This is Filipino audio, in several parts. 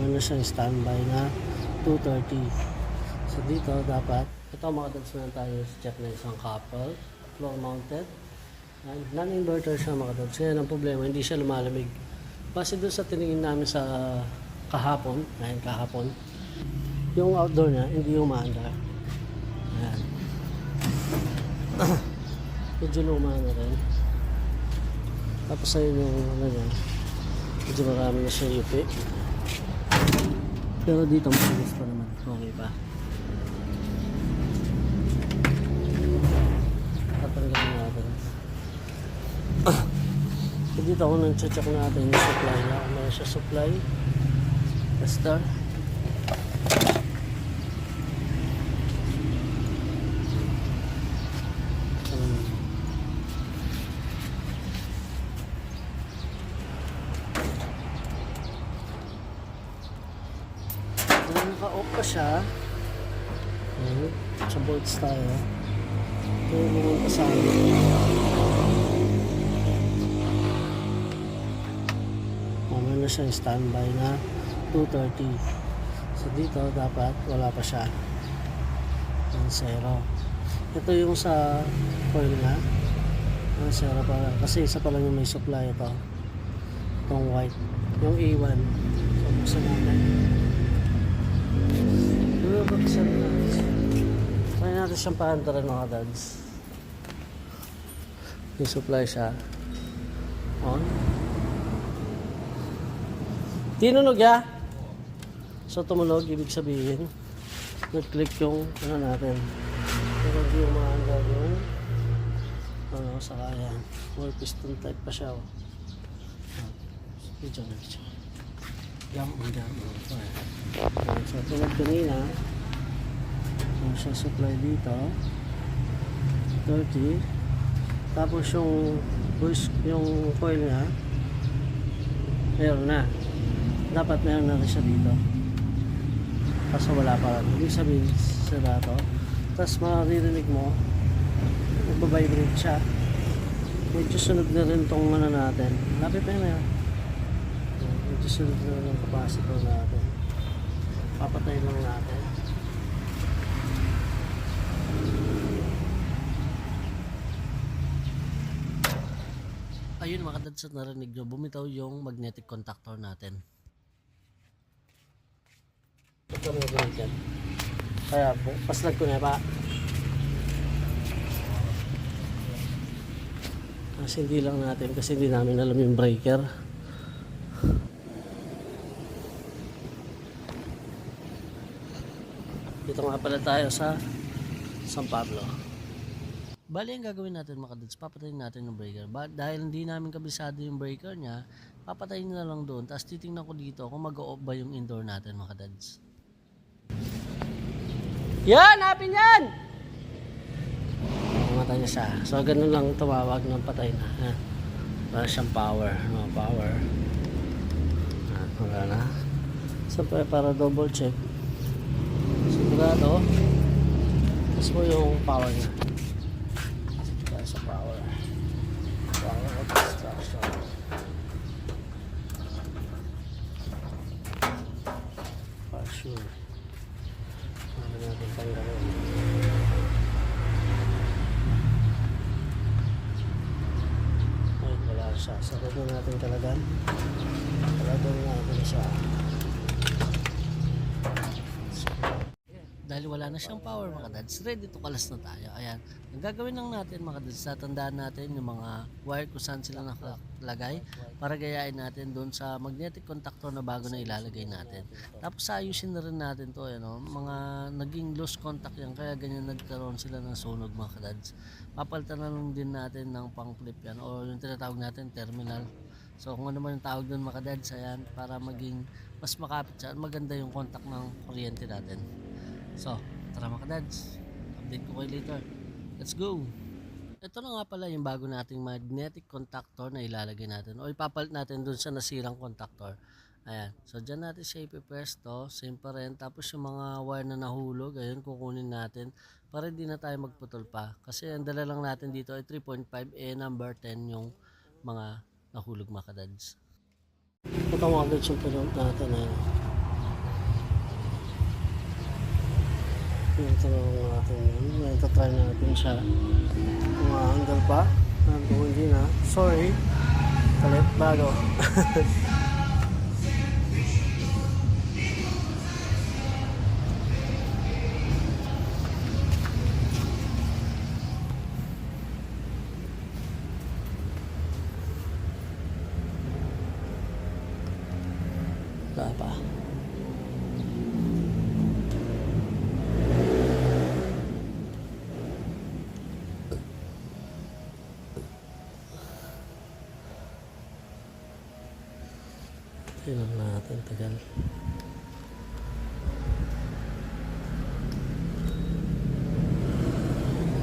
Meron na siyang standby na 230. So dito dapat, ito mga dads na tayo check na isang couple, floor mounted. Non-inverter siya mga dads. Kaya ang problema, hindi siya lumalamig. Base doon sa tiningin namin sa kahapon, yung outdoor niya, hindi umaandar. Ayan. Medyo luma na rin. Tapos ayun yung ano niya, medyo marami na siya yupi. Pero dito mabilis pa naman. Okay pa. Tatanggalin natin. So dito ako nang check natin yung supply niya. Kung meron siya supply. Tester. Naka-off pa siya. Ayan. Sa bolts tayo. Ito yung mga kasama. Meron na siyang standby na 230. So dito dapat wala pa siya. Ang 0. Ito yung sa coil na. Ang 0 pa lang. Kasi isa pa lang yung may supply ito. Itong white. Yung A1. So buksan natin. Buksan natin. Try natin siyang pahantaran mga dads. May supply siya. On. Tinunog ya? So tumunog, ibig sabihin nag-click yung ano natin. Pero hindi umaandar yung ano, saka yan. More piston type pa siya. Video na siya. Jam. So tulad kanina, yung siya supply dito 30. Tapos yung coil niya meron na. Dapat meron na rin siya dito. Kaso wala pa rin. Ibig sabihin sila to. Tapos maririnig mo magbabibrate siya. Medyo sunod na rin tong ano natin. Lapit na yun. Medyo sunod na rin ang capacitor natin. Papatay lang natin. Ayun mga kadads at narinig nyo, bumitaw yung magnetic contactor natin. Ito mo ganyan. Kaya paslag ko na pa. Kasi hindi lang natin, kasi hindi namin alam yung breaker. Dito nga pala tayo sa San Pablo. Bali ang gagawin natin mga kadads, papatayin natin yung breaker. Dahil hindi namin kabisado yung breaker niya, papatayin na lang doon. Tapos titingnan ko dito kung mag-o-off ba yung indoor natin mga kadads. Yan! Hapin yan! Mamatay na siya. So ganun lang tumawag ng patay na. Yan. Para siyang power. No, power. Yan, wala na. So para double check. Sigurado. Tapos mo yung power niya. Sa power of destruction. For sure. Ano natin tanggalin. Ay, wala siya. Sarado natin talagang. Sarado natin siya. Dahil wala na siyang power mga dads, ready to kalas na tayo. Ayan, ang gagawin lang natin mga dads, tatandaan natin yung mga wire kung saan sila nakalagay para gayain natin doon sa magnetic contactor na bago na ilalagay natin. Tapos ayusin na rin natin to, ano, mga naging loose contact yan, kaya ganyan nagkaroon sila ng sunog mga dads. Papalitan na lang din natin ng pang clip yan o yung tinatawag natin terminal. So kung ano man yung tawag doon mga dads, ayan, para maging mas makapit siya, maganda yung contact ng kuryente natin. So, tara mga kadads, update ko kayo later. Let's go! Ito na nga pala yung bago nating magnetic contactor na ilalagay natin o ipapalit natin dun sa nasirang contactor. Ayan, so dyan natin siya ipipresto, same pa rin. Tapos yung mga wire na nahulog, ayun, kukunin natin para hindi na tayo magputol pa. Kasi ang dala lang natin dito ay 3.5, number 10 yung mga nahulog mga kadads. Ito mga kadads yung pinunod natin. Ito natin yun. Ito try natin siya. Kung hanggal pa. Kung hindi na. Sorry. Palit bago. Wala pa. Tingnan natin, tagal.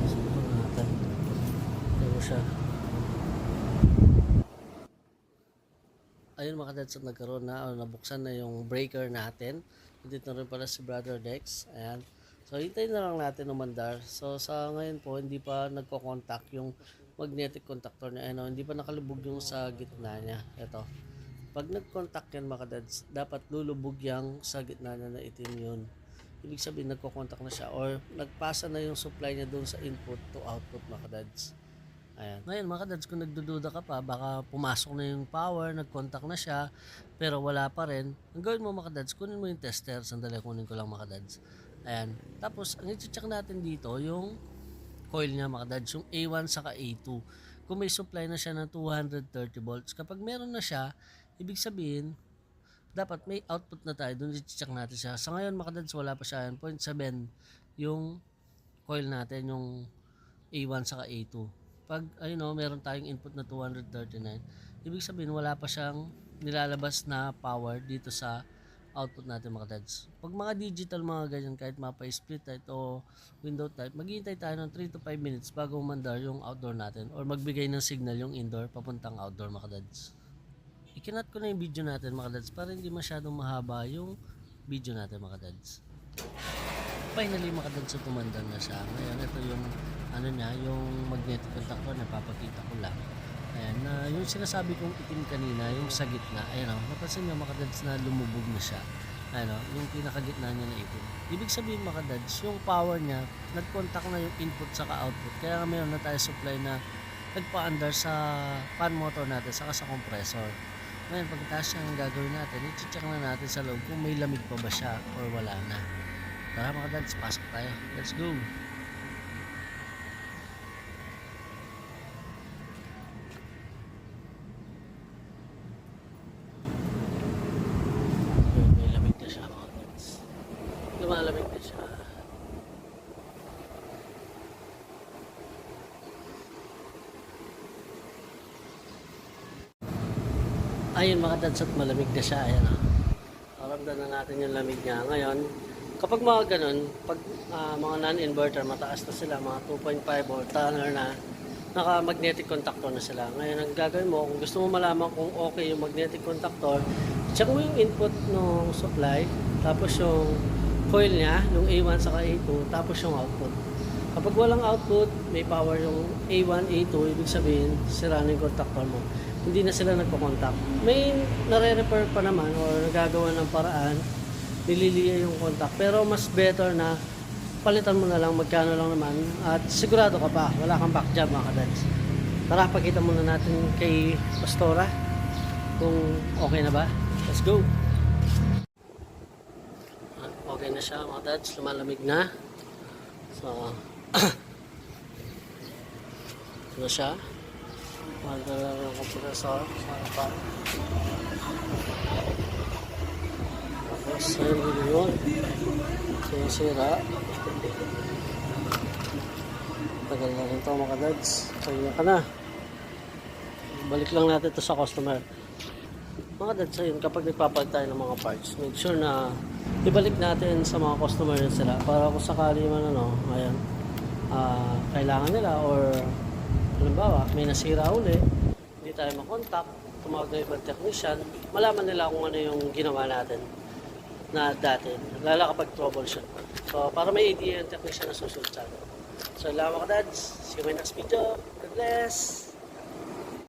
Subukan natin. Tingnan siya. Ayun mga kadads, nagkaroon na o nabuksan na yung breaker natin. Dito rin pala si Brother Dex. Ayan. So hintayin na lang natin umandar. So sa ngayon po hindi pa nagko-contact yung magnetic contactor niya. Ano, hindi pa nakalubog yung sa gitna niya. Ito. Pag nag-contact yan mga kadads, dapat lulubog yang sa gitna niya na itim yun. Ibig sabihin nagko-contact na siya or nagpasa na yung supply niya doon sa input to output mga kadads. Ayan. Ngayon mga kadads, kung nagdududa ka pa, baka pumasok na yung power, nag-contact na siya, pero wala pa rin. Ang gawin mo mga kadads, kunin mo yung tester. Sandali, kunin ko lang mga kadads. Ayan. Tapos, ang i-check natin dito, yung coil niya mga kadads, yung A1 saka A2. Kung may supply na siya ng 230 volts, kapag meron na siya, ibig sabihin, dapat may output na tayo. Doon i-check natin siya. Sa ngayon mga kadads, wala pa siya. 0.7 yung coil natin, yung A1 saka A2. Pag ayun meron tayong input na 239, ibig sabihin wala pa siyang nilalabas na power dito sa output natin mga kadads. Pag mga digital mga ganyan, kahit mapa split type o window type, maghihintay tayo ng 3 to 5 minutes bago umandar yung outdoor natin or magbigay ng signal yung indoor papuntang outdoor mga kadads. Ikinat ko na yung video natin mga kadads para hindi masyadong mahaba yung video natin mga kadads. Finally mga kadads, tumandar na siya. Ngayon ito yung yung magnetic contactor na papakita ko lang. Ayan, na yung sinasabi kong itim kanina, yung sa gitna, ayan napansin nyo mga kadads na lumubog na siya. Ayan yung pinakagitna niya na itim. Ibig sabihin mga kadads, yung power niya, nag-contact na yung input saka output. Kaya meron na tayo supply na nagpa-under sa fan motor natin saka sa compressor. Ngayon pagkatapos ang gagawin natin, i-check na natin sa loob kung may lamig pa ba siya or wala na. Tara mga kadads, pasok tayo. Let's go! Lumalamig na siya. Ayun mga dads, at malamig na siya. Ayan Ramdaman na natin yung lamig niya. Ngayon, kapag mga ganun, pag mga non-inverter, mataas na sila, mga 2.5 or tanner na, naka-magnetic contactor na sila. Ngayon, ang gagawin mo, kung gusto mo malaman kung okay yung magnetic contactor, check mo yung input ng supply, tapos yung coil niya, yung A1 saka A2, tapos yung output. Kapag walang output, may power yung A1, A2, ibig sabihin, sira na yung contactor mo. Hindi na sila nagpo-contact. May nare-repair pa naman or nagagawa ng paraan, nililiya yung contact. Pero mas better na palitan mo na lang, magkano lang naman, at sigurado ka pa, wala kang back job mga kadads. Tara, pakita muna natin kay Pastora kung okay na ba. Let's go! Okay na siya mga dads, lumalamig na. So, ito na siya. Magdala ng compressor. Tapos, ayun din yun. Sira. Tagal na rin ito mga dads. Kaya ka na. Balik lang natin ito sa customer. Mga dads, ayun, kapag nagpapalit tayo ng mga parts, make sure na ibalik natin sa mga customer na sila para kung sakali man ayan, kailangan nila or halimbawa may nasira uli, hindi tayo makontak, tumawag na ibang technician, malaman nila kung ano yung ginawa natin na dati, lalo kapag troubleshoot. So para may idea yung technician na susunod sa atin. So salamat mga dads, see you in my next video. God bless!